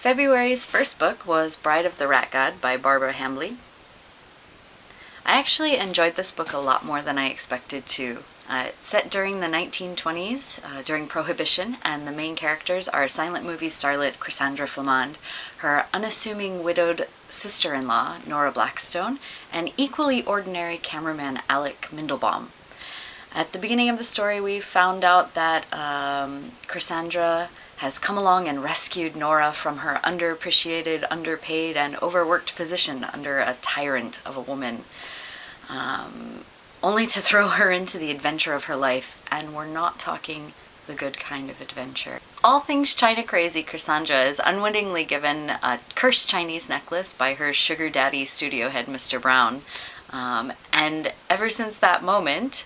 February's first book was Bride of the Rat God by Barbara Hambly. I actually enjoyed this book a lot more than I expected to. It's set during the 1920s, during Prohibition, and the main characters are silent movie starlet Cassandra Flamand, her unassuming widowed sister-in-law Nora Blackstone, and equally ordinary cameraman Alec Mindelbaum. At the beginning of the story, we found out that Cassandra has come along and rescued Nora from her underappreciated, underpaid, and overworked position under a tyrant of a woman, only to throw her into the adventure of her life, and we're not talking the good kind of adventure. All things China crazy, Cassandra is unwittingly given a cursed Chinese necklace by her sugar daddy studio head, Mr. Brown, and ever since that moment,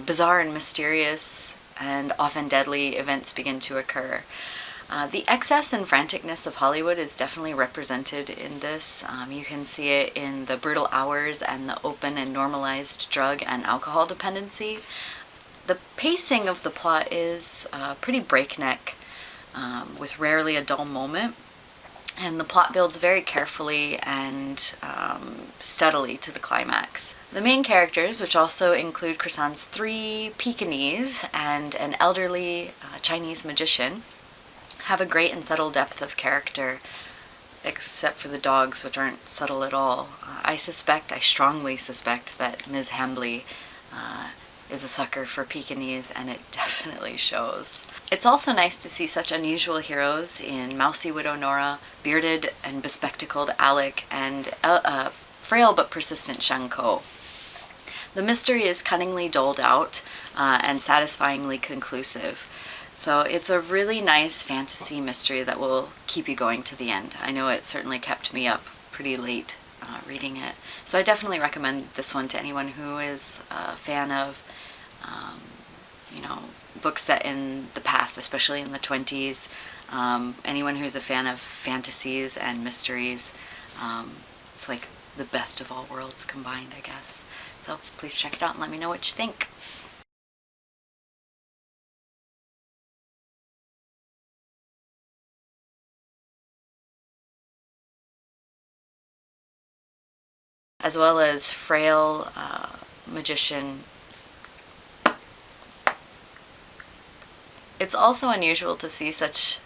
bizarre and mysterious and often deadly events begin to occur. The excess and franticness of Hollywood is definitely represented in this. You can see it in the brutal hours and the open and normalized drug and alcohol dependency. The pacing of the plot is pretty breakneck, with rarely a dull moment, and the plot builds very carefully and steadily to the climax. The main characters, which also include Cassand's 3 Pekingese and an elderly Chinese magician, have a great and subtle depth of character, except for the dogs, which aren't subtle at all. I strongly suspect that Ms. Hambly is a sucker for Pekingese, and it definitely shows. It's also nice to see such unusual heroes in mousy widow Nora, bearded and bespectacled Alec, and frail but persistent Shanko. The mystery is cunningly doled out and satisfyingly conclusive. So it's a really nice fantasy mystery that will keep you going to the end. I know it certainly kept me up pretty late reading it. So I definitely recommend this one to anyone who is a fan of, books set in the past, especially in the 20s. Anyone who's a fan of fantasies and mysteries. It's like the best of all worlds combined, I guess. So please check it out and let me know what you think. As well as frail magician. It's also unusual to see such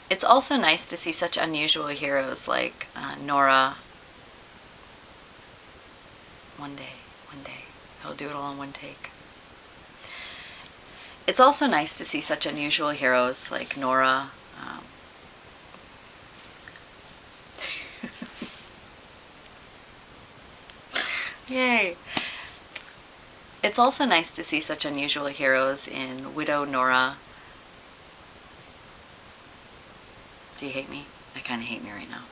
It's also nice to see such unusual heroes like Nora. One day, I'll do it all in one take. It's also nice to see such unusual heroes like Nora. Yay! It's also nice to see such unusual heroes in Widow Nora. Do you hate me? I kind of hate me right now.